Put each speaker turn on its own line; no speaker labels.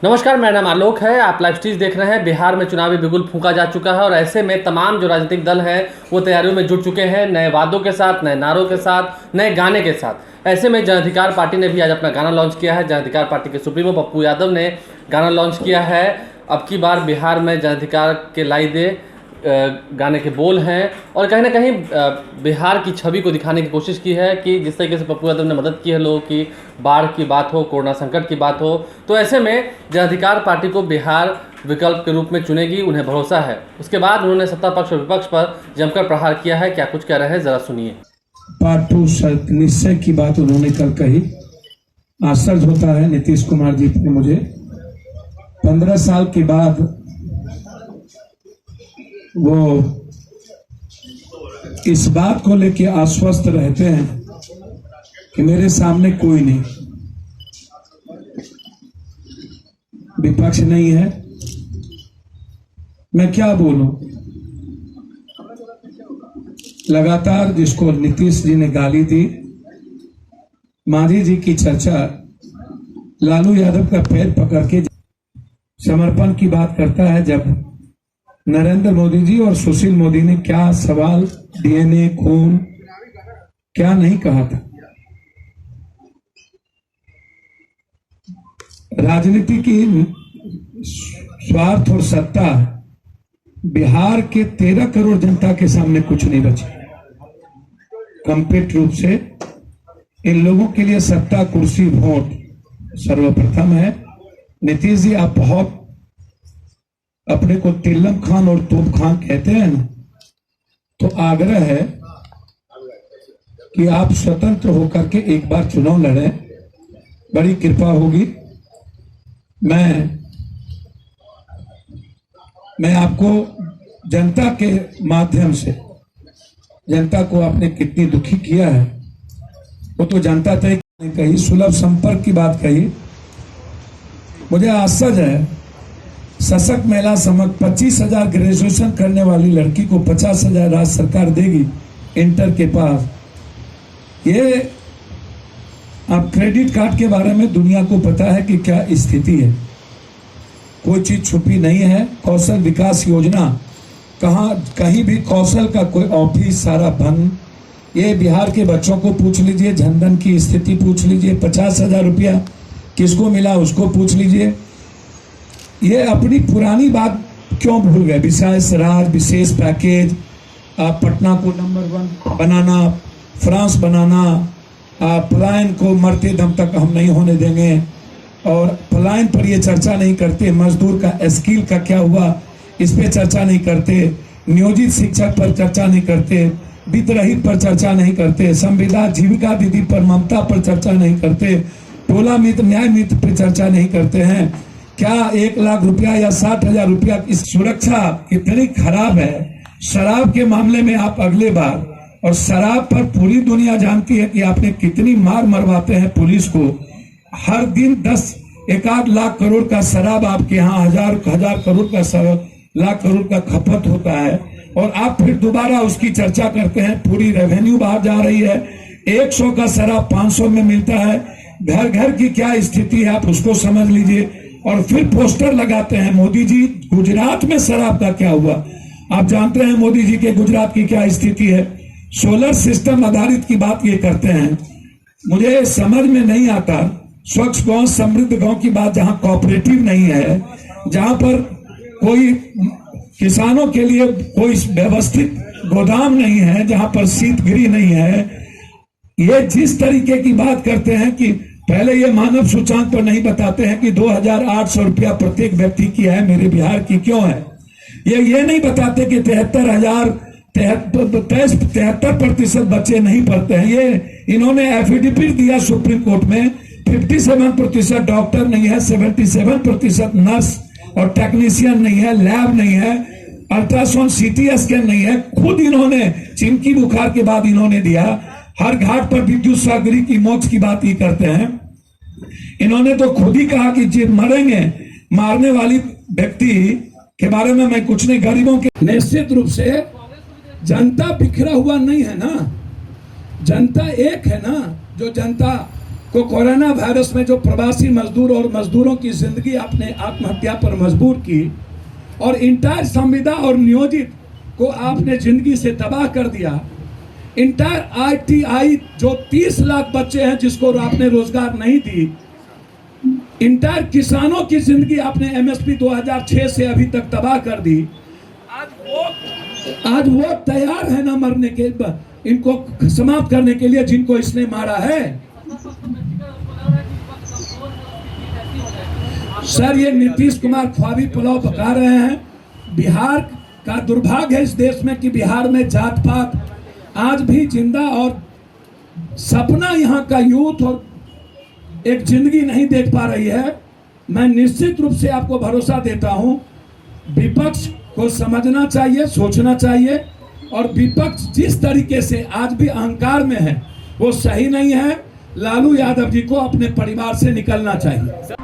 नमस्कार, मेरा नाम आलोक है। आप लाइव स्ट्रीज देख रहे हैं। बिहार में चुनावी बिगुल फूंका जा चुका है और ऐसे में तमाम जो राजनीतिक दल हैं वो तैयारियों में जुट चुके हैं, नए वादों के साथ, नए नारों के साथ, नए गाने के साथ। ऐसे में जन अधिकार पार्टी ने भी आज अपना गाना लॉन्च किया है। जन अधिकार पार्टी के सुप्रीमो पप्पू यादव ने गाना लॉन्च किया है। अब की बार बिहार में जन अधिकार के लाई दे गाने के बोल हैं और कहीं ना कहीं बिहार की छवि को दिखाने की कोशिश की है कि जिस तरीके से पप्पू यादव ने मदद की है लोगों की, बाढ़ की बात हो, कोरोना संकट की बात हो, तो ऐसे में जन अधिकार पार्टी को बिहार विकल्प के रूप में चुनेगी, उन्हें भरोसा है। उसके बाद उन्होंने सत्ता पक्ष और विपक्ष पर जमकर प्रहार किया है। क्या कुछ कह रहे हैं, जरा सुनिए।
पार्ट 2 निश्चय की बात उन्होंने कल कही। आश्चर्य होता है नीतीश कुमार जी ने मुझे 15 साल के बाद वो इस बात को लेके आश्वस्त रहते हैं कि मेरे सामने कोई नहीं, विपक्ष नहीं है, मैं क्या बोलूं। लगातार जिसको नीतीश जी ने गाली दी, मांझी जी की चर्चा, लालू यादव का पैर पकड़ के समर्पण की बात करता है। जब नरेंद्र मोदी जी और सुशील मोदी ने क्या सवाल, डीएनए, खून, क्या नहीं कहा था। राजनीति की स्वार्थ और सत्ता बिहार के 13 करोड़ जनता के सामने कुछ नहीं बची। कंप्लीट रूप से इन लोगों के लिए सत्ता, कुर्सी, वोट सर्वप्रथम है। नीतीश जी, आप बहुत अपने को तिल्लम खान और तोप खान कहते हैं ना, तो आग्रह है कि आप स्वतंत्र होकर के एक बार चुनाव लड़ें, बड़ी कृपा होगी। मैं आपको जनता के माध्यम से, जनता को आपने कितनी दुखी किया है वो तो जानता था। कही सुलभ संपर्क की बात कही, मुझे आश्चर्य है। सशक्त महिला समझ 25,000 ग्रेजुएशन करने वाली लड़की को 50,000 राज्य सरकार देगी इंटर के पास। ये आप क्रेडिट कार्ड के बारे में दुनिया को पता है कि क्या स्थिति है, कोई चीज छुपी नहीं है। कौशल विकास योजना, कहीं भी कौशल का कोई ऑफिस सारा बंद। ये बिहार के बच्चों को पूछ लीजिए, जनधन की स्थिति पूछ लीजिए, 50,000 रुपया किसको मिला उसको पूछ लीजिए। ये अपनी पुरानी बात क्यों भूल गए। विशेष राज, विशेष पैकेज, पटना को नंबर 1 बनाना, फ्रांस बनाना, पलायन को मरते दम तक हम नहीं होने देंगे, और पलायन पर ये चर्चा नहीं करते। मजदूर का स्किल का क्या हुआ, इस पे चर्चा नहीं करते। नियोजित शिक्षक पर चर्चा नहीं करते, वित्त रहित पर चर्चा नहीं करते, संविदा जीविका दीदी पर, ममता पर चर्चा नहीं करते, टोला मित्र, न्याय मित्र पर चर्चा नहीं करते हैं। क्या 1 लाख रुपया या 60,000 रुपया, इस सुरक्षा कितनी खराब है। शराब के मामले में आप अगले बार, और शराब पर पूरी दुनिया जानती है कि आपने कितनी मार मरवाते हैं पुलिस को। हर दिन 10-1 लाख करोड़ का शराब आपके यहाँ, हजार करोड़ का लाख करोड़ का खपत होता है, और आप फिर दोबारा उसकी चर्चा करते हैं। पूरी रेवेन्यू बाहर जा रही है। 100 का शराब 500 में मिलता है। घर घर की क्या स्थिति है आप उसको समझ लीजिए। और फिर पोस्टर लगाते हैं, मोदी जी गुजरात में शराब का क्या हुआ। आप जानते हैं मोदी जी के गुजरात की क्या स्थिति है। सोलर सिस्टम आधारित की बात ये करते हैं। मुझे समझ में नहीं आता, स्वच्छ गांव, समृद्ध गांव की बात, जहां कोऑपरेटिव नहीं है, जहां पर कोई किसानों के लिए कोई व्यवस्थित गोदाम नहीं है, जहां पर शीतगृह नहीं है। ये जिस तरीके की बात करते हैं कि पहले ये मानव सूचकांक तो नहीं बताते हैं कि 2,800 रुपया प्रत्येक व्यक्ति की है, मेरे बिहार की क्यों है। ये नहीं बताते कि 73% बच्चे नहीं पढ़ते हैं। ये इन्होंने एफिडेविट दिया सुप्रीम कोर्ट में, 57% डॉक्टर नहीं है, 77% नर्स और टेक्नीशियन नहीं है, लैब नहीं है, अल्ट्रासाउंड सीटी स्कैन नहीं है। खुद इन्होंने चिमकी बुखार के बाद इन्होंने दिया। हर घाट पर विद्युत सागरी की मोक्ष की बात ये करते हैं। इन्होंने तो खुद ही कहा कि जो मरेंगे, मारने वाली व्यक्ति के बारे में मैं कुछ नहीं। गरीबों के निश्चित रूप से जनता बिखरा हुआ नहीं है ना, जनता एक है ना। जो जनता को कोरोना वायरस में जो प्रवासी मजदूर और मजदूरों की जिंदगी आपने आत्महत्या पर मजबूर की, और इंटायर संविदा और नियोजित को आपने जिंदगी से तबाह कर दिया। इंटायर ITI जो 30 लाख बच्चे हैं जिसको आपने रोजगार नहीं दी, इंटायर किसानों की जिंदगी आपने MSP 2006 से अभी तक तबाह कर दी। आज वो तैयार है ना मरने के, इनको समाप्त करने के लिए जिनको इसने मारा है। सर, ये नीतीश कुमार ख्वाबी पुलाव पका रहे हैं। बिहार का दुर्भाग्य है इस देश में कि बिहार में जात पात आज भी जिंदा, और सपना यहाँ का यूथ और एक जिंदगी नहीं देख पा रही है। मैं निश्चित रूप से आपको भरोसा देता हूँ, विपक्ष को समझना चाहिए, सोचना चाहिए, और विपक्ष जिस तरीके से आज भी अहंकार में है वो सही नहीं है। लालू यादव जी को अपने परिवार से निकलना चाहिए।